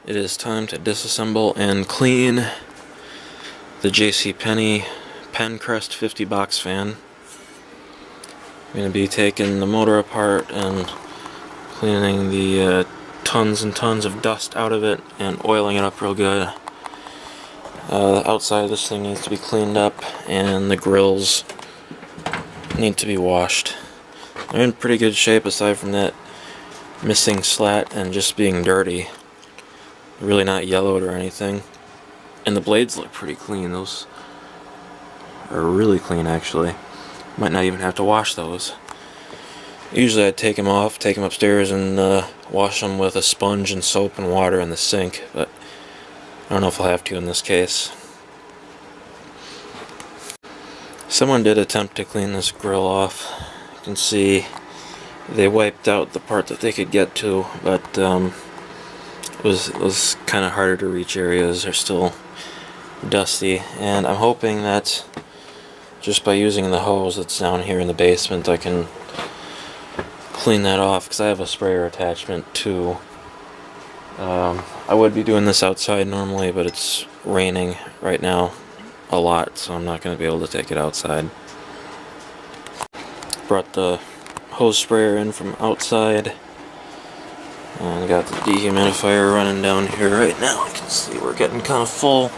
It is time to disassemble and clean the JCPenney Penncrest 50 box fan. I'm going to be taking the motor apart and cleaning the tons and tons of dust out of it and oiling it up real good. The outside of this thing needs to be cleaned up and the grills need to be washed. They're in pretty good shape aside from that missing slat and just being dirty. They're really not yellowed or anything. And the blades look pretty clean. Those are really clean actually. Might not even have to wash those. Usually I'd take them off, take them upstairs and wash them with a sponge and soap and water in the sink, but I don't know if I'll have to in this case. Someone did attempt to clean this grill off. You can see they wiped out the part that they could get to, but it was kind of harder to reach areas. They're still dusty, and I'm hoping that just by using the hose that's down here in the basement I can clean that off, because I have a sprayer attachment too. I would be doing this outside normally, but it's raining right now a lot, so I'm not going to be able to take it outside. Brought the hose sprayer in from outside, and I got the dehumidifier running down here right now. You can see we're getting kind of full,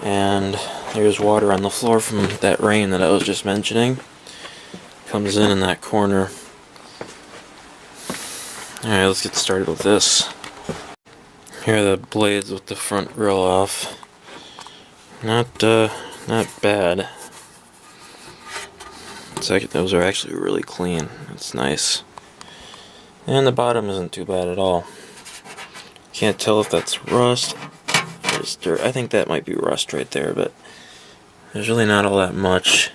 and there's water on the floor from that rain that I was just mentioning. Comes in that corner. Alright, let's get started with this. Here are the blades with the front grill off. Not bad. Those are actually really clean. It's nice. And the bottom isn't too bad at all. Can't tell if that's rust or just dirt. I think that might be rust right there, but there's really not all that much.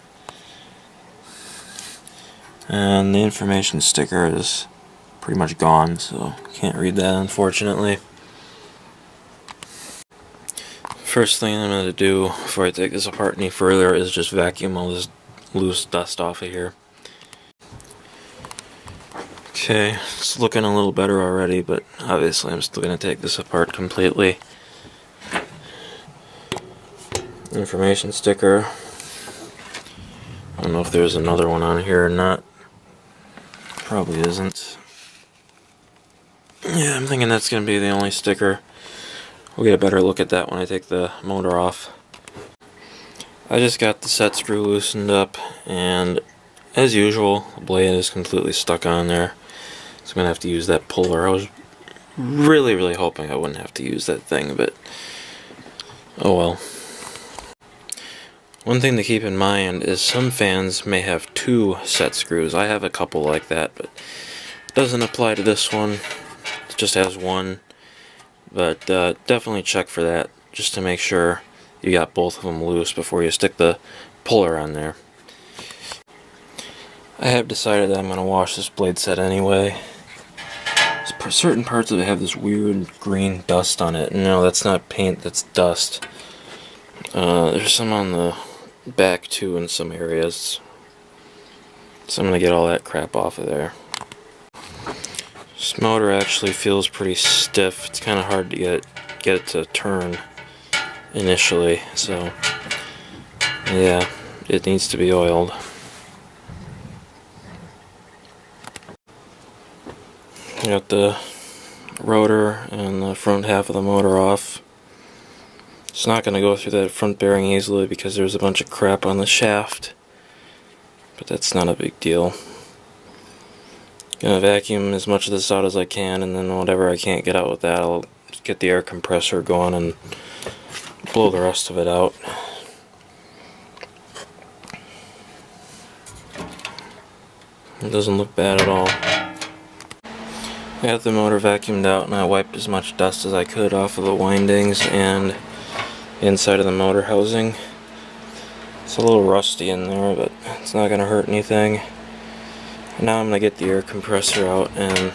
And the information sticker is pretty much gone, so can't read that unfortunately. First thing I'm going to do before I take this apart any further is just vacuum all this loose dust off of here. Okay, it's looking a little better already, but obviously I'm still going to take this apart completely. Information sticker. I don't know if there's another one on here or not. Probably isn't. Yeah, I'm thinking that's going to be the only sticker. We'll get a better look at that when I take the motor off. I just got the set screw loosened up, and as usual, the blade is completely stuck on there. So I'm going to have to use that puller. I was really hoping I wouldn't have to use that thing, but oh well. One thing to keep in mind is some fans may have two set screws. I have a couple like that, but it doesn't apply to this one. It just has one. But definitely check for that, just to make sure you got both of them loose before you stick the puller on there. I have decided that I'm going to wash this blade set anyway. Certain parts of it have this weird green dust on it. No, that's not paint, that's dust. There's some on the back too in some areas. So I'm going to get all that crap off of there. This motor actually feels pretty stiff. It's kind of hard to get it to turn initially, so yeah, it needs to be oiled. Got the rotor and the front half of the motor off. It's not going to go through that front bearing easily because there's a bunch of crap on the shaft, but that's not a big deal. Gonna vacuum as much of this out as I can, and then whatever I can't get out with that, I'll get the air compressor going and blow the rest of it out. It doesn't look bad at all. I got the motor vacuumed out and I wiped as much dust as I could off of the windings and the inside of the motor housing. It's a little rusty in there, but it's not gonna hurt anything. Now I'm going to get the air compressor out and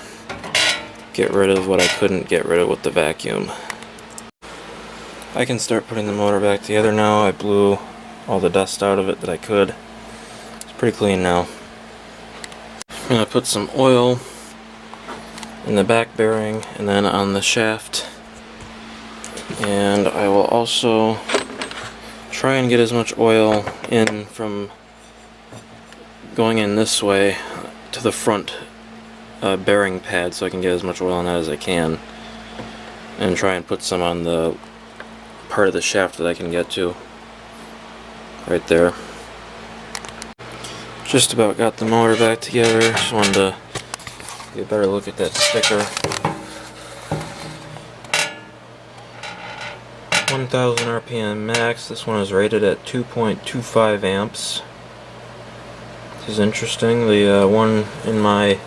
get rid of what I couldn't get rid of with the vacuum. I can start putting the motor back together now. I blew all the dust out of it that I could. It's pretty clean now. I'm going to put some oil in the back bearing and then on the shaft And I will also try and get as much oil in from going in this way to the front bearing pad, so I can get as much oil on that as I can, and try and put some on the part of the shaft that I can get to right there. Just about got the motor back together. Just wanted to get a better look at that sticker. 1000 RPM max. This one is rated at 2.25 amps. This is interesting. The one in my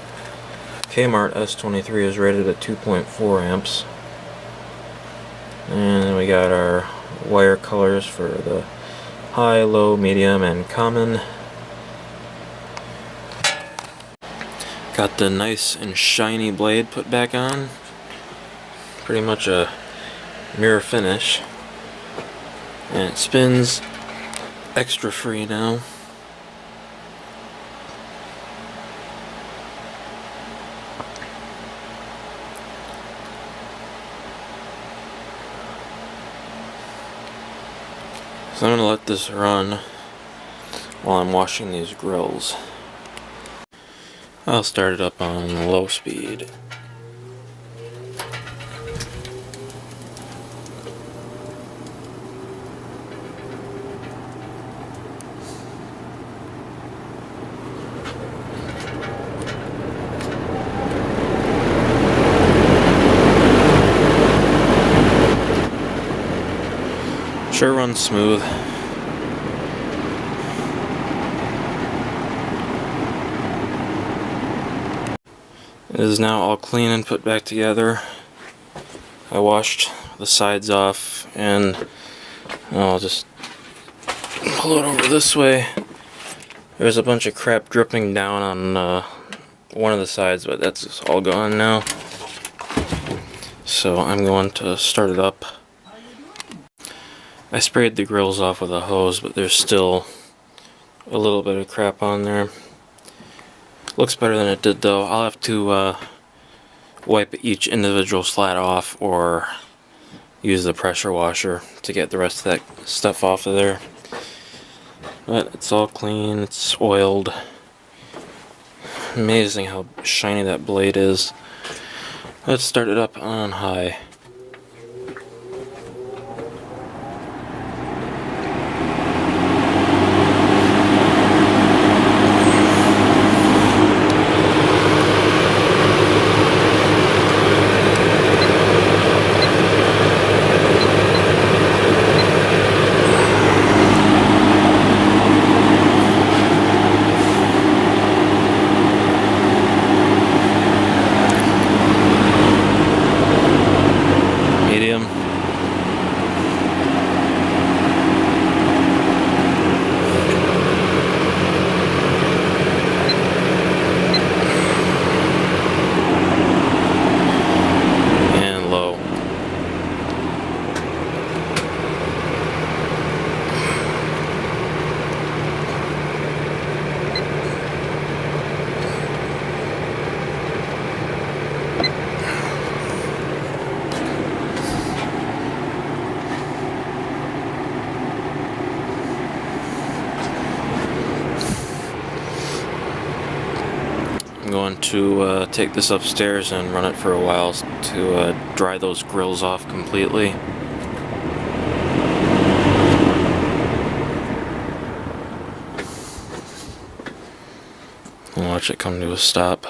Kmart S23 is rated at 2.4 amps. And then we got our wire colors for the high, low, medium, and common. Got the nice and shiny blade put back on. Pretty much a mirror finish. And it spins extra free now. So I'm going to let this run while I'm washing these grills. I'll start it up on low speed. Sure runs smooth. It is now all clean and put back together. I washed the sides off, and I'll just pull it over this way. There's a bunch of crap dripping down on one of the sides, but that's all gone now. So I'm going to start it up. I sprayed the grills off with a hose, but there's still a little bit of crap on there. Looks better than it did though. I'll have to wipe each individual slat off or use the pressure washer to get the rest of that stuff off of there. But it's all clean, it's oiled. Amazing how shiny that blade is. Let's start it up on high. I'm going to take this upstairs and run it for a while to dry those grills off completely. And watch it come to a stop.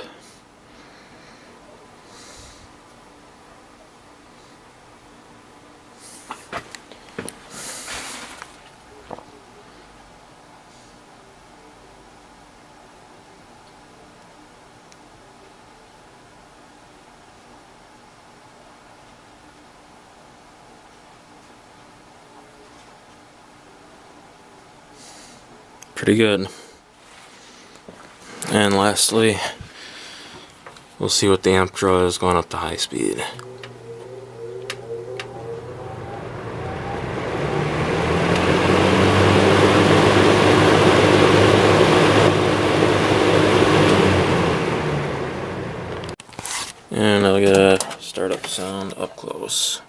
Pretty good. And lastly, we'll see what the amp draw is going up to high speed. And I'll get a startup sound up close.